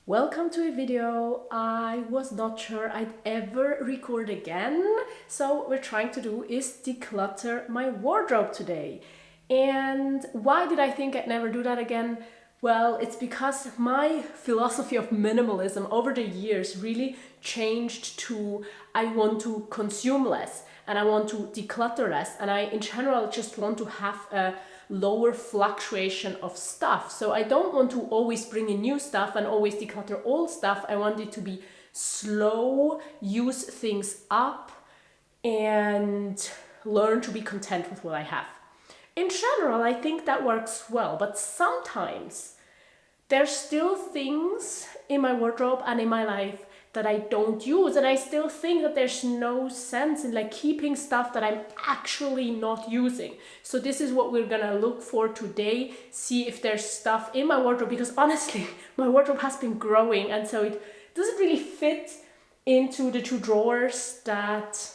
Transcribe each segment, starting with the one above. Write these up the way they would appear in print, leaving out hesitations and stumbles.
Welcome to a video I was not sure I'd ever record again. So what we're trying to do is declutter my wardrobe today. And why did I think I'd never do that again? Well, it's because my philosophy of minimalism over the years really changed to I want to consume less and I want to declutter less, and I in general just want to have a lower fluctuation of stuff. So I don't want to always bring in new stuff and always declutter old stuff. I want it to be slow, use things up, and learn to be content with what I have. In general, I think that works well, but sometimes there's still things in my wardrobe and in my life that I don't use, and I still think that there's no sense in like keeping stuff that I'm actually not using. So this is what we're gonna look for today, see if there's stuff in my wardrobe, because honestly my wardrobe has been growing and so it doesn't really fit into the two drawers that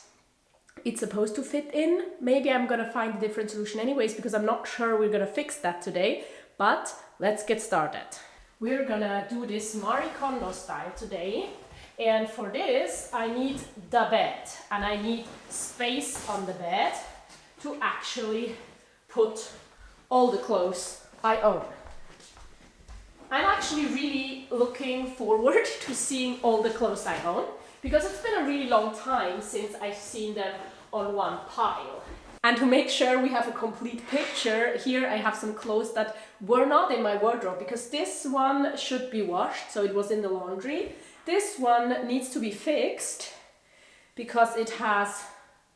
it's supposed to fit in. Maybe I'm gonna find a different solution anyways, because I'm not sure we're gonna fix that today, but let's get started. We're gonna do this Marie Kondo style today. And for this, I need the bed and I need space on the bed to actually put all the clothes I own. I'm actually really looking forward to seeing all the clothes I own, because it's been a really long time since I've seen them on one pile. And to make sure we have a complete picture, here I have some clothes that were not in my wardrobe, because this one should be washed, so it was in the laundry. This one needs to be fixed because it has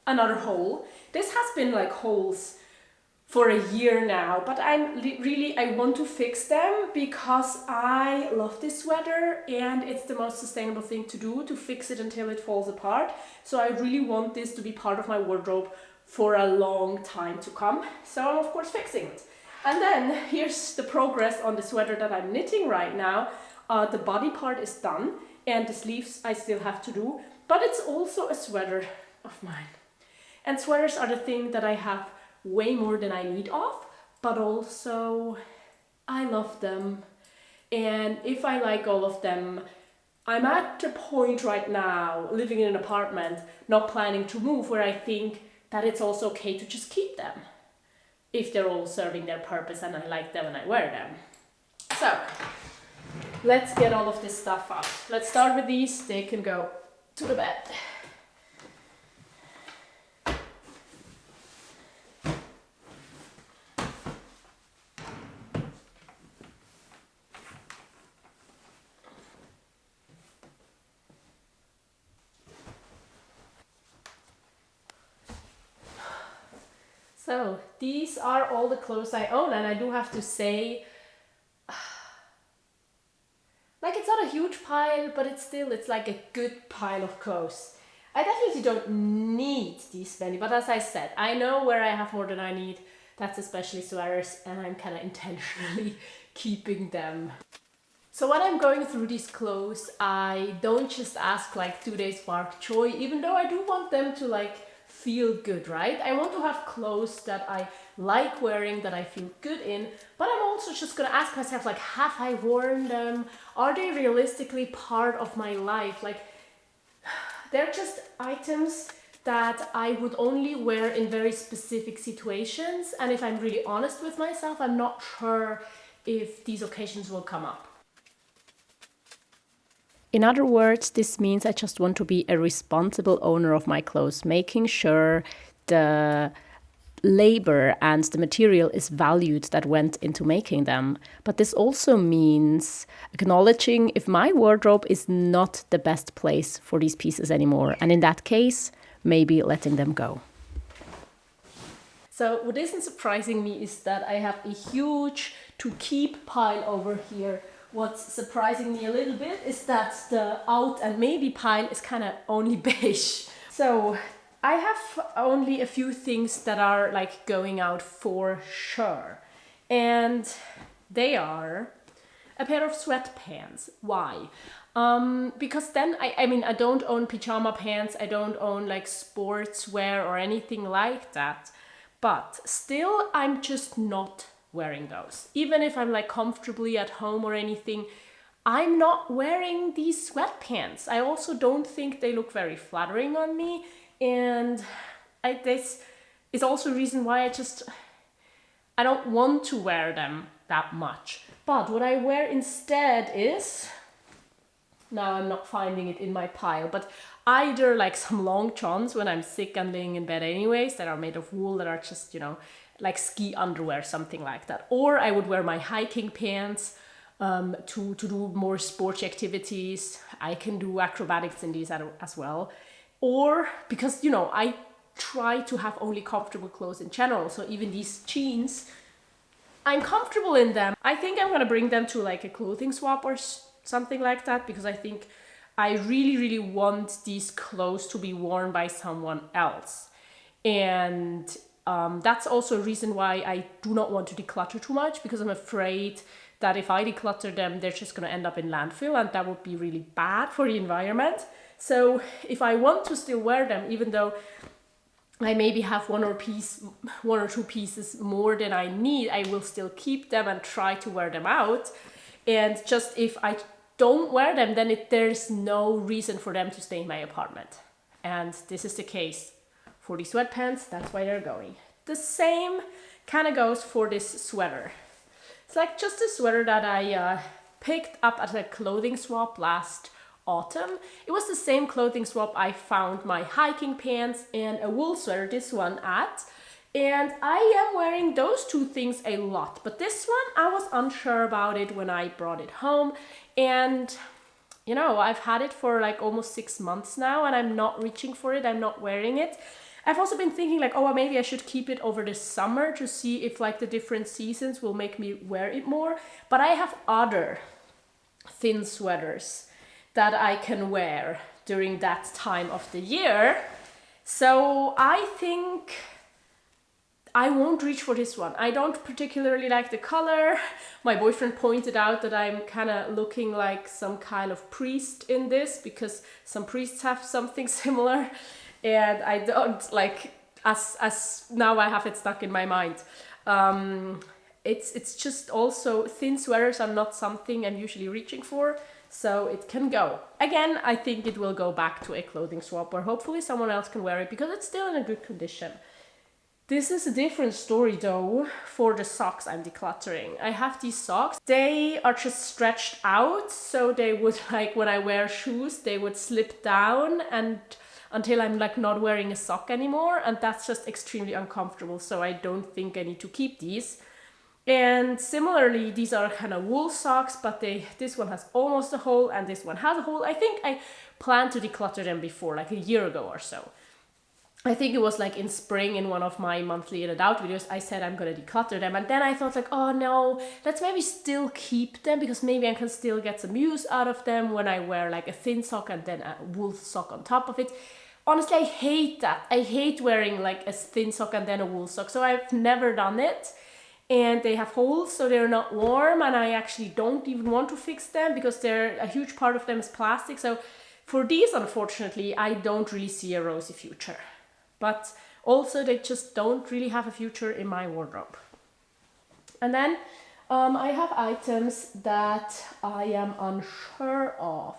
another hole. This has been like holes for a year now, but I want to fix them because I love this sweater and it's the most sustainable thing to do, to fix it until it falls apart. So I really want this to be part of my wardrobe for a long time to come. So I'm of course fixing it. And then here's the progress on the sweater that I'm knitting right now. The body part is done and the sleeves I still have to do, but it's also a sweater of mine. And sweaters are the thing that I have way more than I need of, but also I love them. And if I like all of them, I'm at a point right now, living in an apartment, not planning to move, where I think that it's also okay to just keep them if they're all serving their purpose and I like them and I wear them. So let's get all of this stuff out. Let's start with these. They can go to the bed. So these are all the clothes I own, and I do have to say, like, it's not a huge pile, but it's like a good pile of clothes. I definitely don't need these many, but as I said, I know where I have more than I need. That's especially sweaters, and I'm kind of intentionally keeping them. So when I'm going through these clothes, I don't just ask like, do they spark joy, even though I do want them to like feel good, right? I want to have clothes that I like wearing, that I feel good in, but I'm also just gonna ask myself, like, have I worn them? Are they realistically part of my life? Like, they're just items that I would only wear in very specific situations, and if I'm really honest with myself, I'm not sure if these occasions will come up. In other words, this means I just want to be a responsible owner of my clothes, making sure the labor and the material is valued that went into making them. But this also means acknowledging if my wardrobe is not the best place for these pieces anymore. And in that case, maybe letting them go. So what isn't surprising me is that I have a huge to keep pile over here. What's surprising me a little bit is that the out and maybe pile is kind of only beige. So I have only a few things that are like going out for sure. And they are a pair of sweatpants. Why? Because then I don't own pajama pants. I don't own like sportswear or anything like that. But still, I'm just not wearing those. Even if I'm like comfortably at home or anything, I'm not wearing these sweatpants. I also don't think they look very flattering on me. And this is also a reason why I don't want to wear them that much. But what I wear instead is, now I'm not finding it in my pile, but either like some long johns when I'm sick and laying in bed anyways, that are made of wool, that are just, like ski underwear, something like that. Or I would wear my hiking pants to do more sporty activities. I can do acrobatics in these as well. Or because, I try to have only comfortable clothes in general. So even these jeans, I'm comfortable in them. I think I'm gonna bring them to like a clothing swap or something like that, because I think I really, really want these clothes to be worn by someone else. And that's also a reason why I do not want to declutter too much, because I'm afraid that if I declutter them, they're just going to end up in landfill, and that would be really bad for the environment. So if I want to still wear them, even though I maybe have one or two pieces more than I need, I will still keep them and try to wear them out. And just if I don't wear them, then there's no reason for them to stay in my apartment. And this is the case for the sweatpants. That's why they're going. The same kind of goes for this sweater. It's like just a sweater that I picked up at a clothing swap last autumn. It was the same clothing swap I found my hiking pants and a wool sweater, this one at. And I am wearing those two things a lot. But this one, I was unsure about it when I brought it home. And, I've had it for like almost 6 months now, and I'm not reaching for it. I'm not wearing it. I've also been thinking like, oh, maybe I should keep it over the summer to see if like the different seasons will make me wear it more. But I have other thin sweaters that I can wear during that time of the year. So I think I won't reach for this one. I don't particularly like the color. My boyfriend pointed out that I'm kind of looking like some kind of priest in this, because some priests have something similar. And I don't like, as now I have it stuck in my mind. It's just also thin sweaters are not something I'm usually reaching for, so it can go. Again, I think it will go back to a clothing swap, or hopefully someone else can wear it because it's still in a good condition. This is a different story though for the socks I'm decluttering. I have these socks. They are just stretched out, so they would, like when I wear shoes, they would slip down and until I'm like not wearing a sock anymore, and that's just extremely uncomfortable, so I don't think I need to keep these. And similarly, these are kind of wool socks, but this one has almost a hole and this one has a hole. I think I planned to declutter them before, like a year ago or so. I think it was like in spring in one of my monthly in and out videos, I said I'm gonna declutter them, and then I thought like, oh no, let's maybe still keep them, because maybe I can still get some use out of them when I wear like a thin sock and then a wool sock on top of it. Honestly, I hate that. I hate wearing like a thin sock and then a wool sock, so I've never done it. And they have holes, so they're not warm, and I actually don't even want to fix them because a huge part of them is plastic. So for these, unfortunately, I don't really see a rosy future. But also they just don't really have a future in my wardrobe. And then I have items that I am unsure of,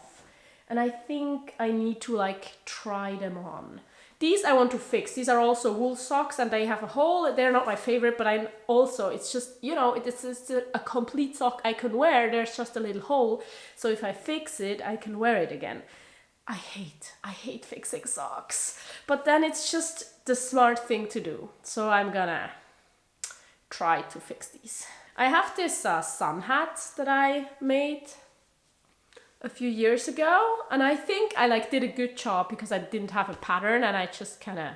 and I think I need to like try them on. These I want to fix. These are also wool socks and they have a hole. They're not my favorite, but it's just, it's a complete sock I can wear. There's just a little hole. So if I fix it, I can wear it again. I hate fixing socks, but then it's just the smart thing to do. So I'm gonna try to fix these. I have this sun hat that I made a few years ago, and I think I did a good job because I didn't have a pattern and I just kind of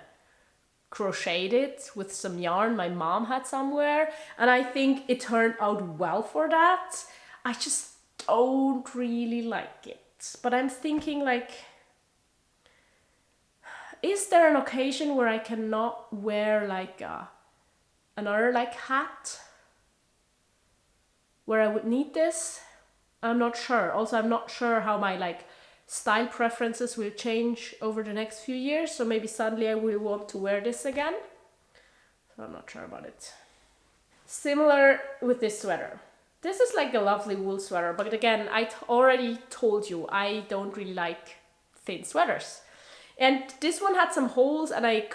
crocheted it with some yarn my mom had somewhere, and I think it turned out well for that. I just don't really like it. But I'm thinking is there an occasion where I cannot wear another hat where I would need this? I'm not sure. Also, I'm not sure how my style preferences will change over the next few years. So maybe suddenly I will want to wear this again. So I'm not sure about it. Similar with this sweater. This is like a lovely wool sweater, but again, I already told you I don't really like thin sweaters. And this one had some holes, and I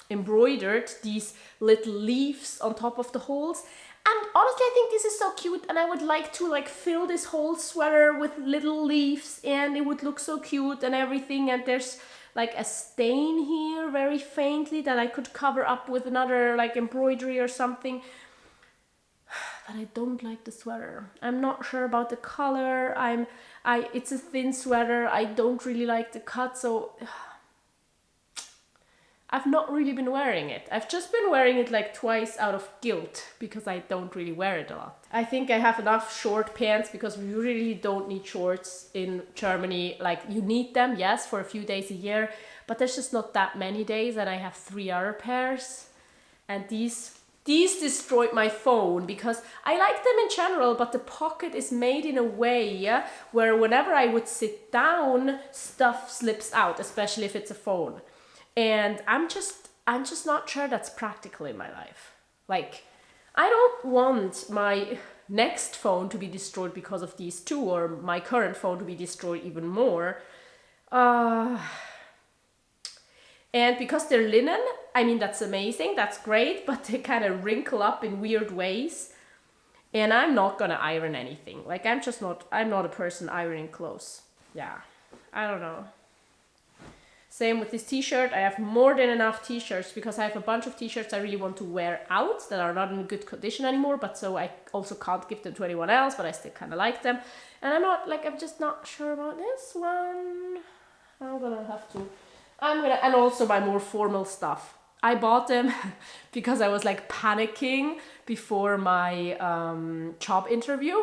embroidered these little leaves on top of the holes. And honestly, I think this is so cute, and I would like to like fill this whole sweater with little leaves, and it would look so cute and everything. And there's like a stain here very faintly that I could cover up with another like embroidery or something. But I don't like the sweater. I'm not sure about the color. It's a thin sweater. I don't really like the cut, so I've not really been wearing it. I've just been wearing it like twice out of guilt because I don't really wear it a lot. I think I have enough short pants because we really don't need shorts in Germany. Like, you need them, yes, for a few days a year, but there's just not that many days, and I have 3 other pairs. And these destroyed my phone because I like them in general, but the pocket is made in a way where whenever I would sit down, stuff slips out, especially if it's a phone. And I'm just not sure that's practical in my life. Like, I don't want my next phone to be destroyed because of these two, or my current phone to be destroyed even more. And because they're linen, I mean, that's amazing, that's great, but they kind of wrinkle up in weird ways. And I'm not gonna iron anything. Like, I'm not a person ironing clothes. Yeah, I don't know. Same with this t-shirt. I have more than enough t-shirts because I have a bunch of t-shirts I really want to wear out that are not in good condition anymore, but so I also can't give them to anyone else, but I still kind of like them. And I'm just not sure about this one. And also my more formal stuff. I bought them because I was like panicking before my job interview.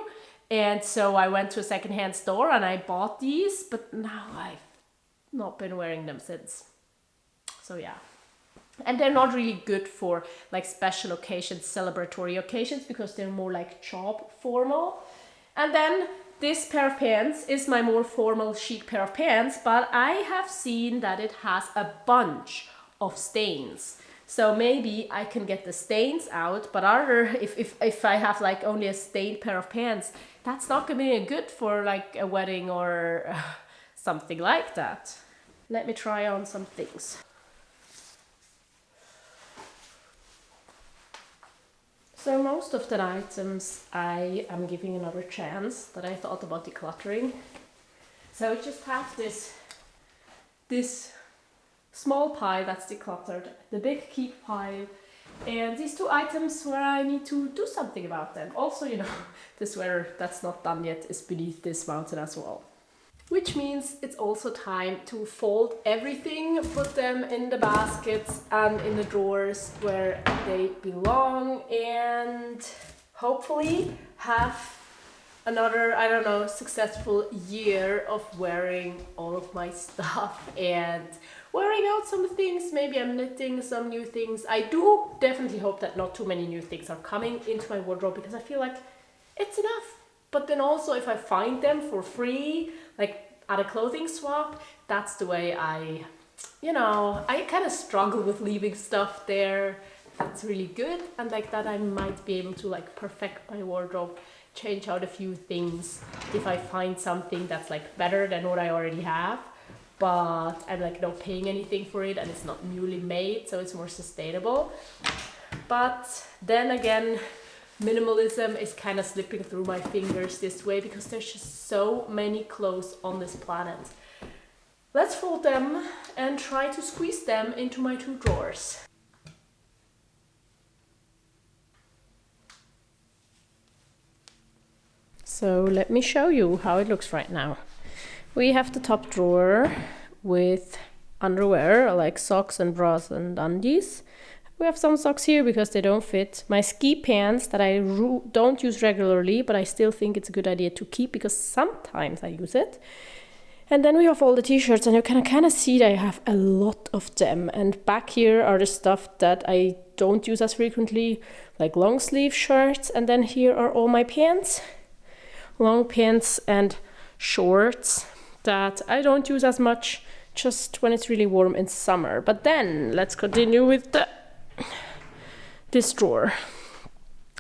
And so I went to a secondhand store and I bought these, but now I've not been wearing them since. So yeah. And they're not really good for like special occasions, celebratory occasions, because they're more like job formal. And then this pair of pants is my more formal chic pair of pants, but I have seen that it has a bunch of stains. So maybe I can get the stains out, but if I have like only a stained pair of pants, that's not gonna be good for like a wedding or something like that. Let me try on some things. So most of the items I am giving another chance that I thought about decluttering. So I just have this small pile that's decluttered, the big keep pile, and these 2 items where I need to do something about them. Also, you know, the sweater that's not done yet is beneath this mountain as well. Which means it's also time to fold everything, put them in the baskets and in the drawers where they belong, and hopefully have another, I don't know, successful year of wearing all of my stuff and wearing out some things. Maybe I'm knitting some new things. I do definitely hope that not too many new things are coming into my wardrobe because I feel like it's enough. But then also if I find them for free, like at a clothing swap, that's the way I kind of struggle with leaving stuff there. That's really good, and like that I might be able to like perfect my wardrobe, change out a few things if I find something that's like better than what I already have, but I'm like not paying anything for it and it's not newly made, so it's more sustainable. But then again, minimalism is kind of slipping through my fingers this way because there's just so many clothes on this planet. Let's fold them and try to squeeze them into my 2 drawers. So let me show you how it looks right now. We have the top drawer with underwear like socks and bras and undies. We have some socks here because they don't fit. My ski pants that I don't use regularly, but I still think it's a good idea to keep because sometimes I use it. And then we have all the t-shirts, and you can kind of see that I have a lot of them. And back here are the stuff that I don't use as frequently, like long sleeve shirts. And then here are all my pants, long pants and shorts that I don't use as much, just when it's really warm in summer. But then let's continue with this drawer.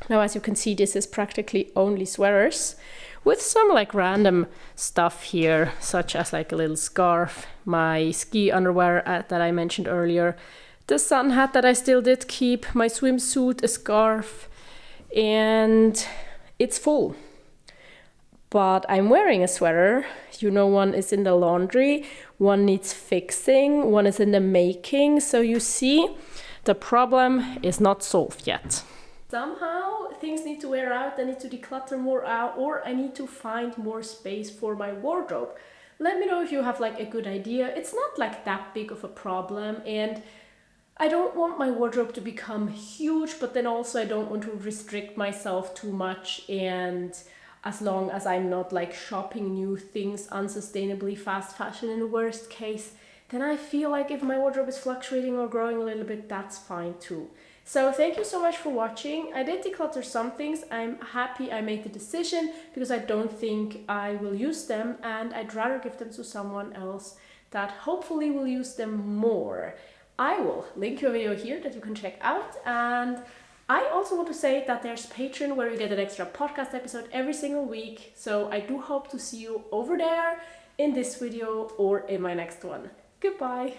Now, as you can see, this is practically only sweaters with some like random stuff here, such as like a little scarf, my ski underwear that I mentioned earlier, the sun hat that I still did keep, my swimsuit, a scarf, and it's full. But I'm wearing a sweater. You know, one is in the laundry, one needs fixing, one is in the making. So you see, the problem is not solved yet. Somehow things need to wear out, I need to declutter more out, or I need to find more space for my wardrobe. Let me know if you have like a good idea. It's not like that big of a problem, and I don't want my wardrobe to become huge, but then also I don't want to restrict myself too much, and as long as I'm not like shopping new things, unsustainably fast fashion in the worst case, then I feel like if my wardrobe is fluctuating or growing a little bit, that's fine too. So thank you so much for watching. I did declutter some things. I'm happy I made the decision because I don't think I will use them, and I'd rather give them to someone else that hopefully will use them more. I will link you a video here that you can check out, and I also want to say that there's Patreon where you get an extra podcast episode every single week. So I do hope to see you over there in this video or in my next one. Goodbye.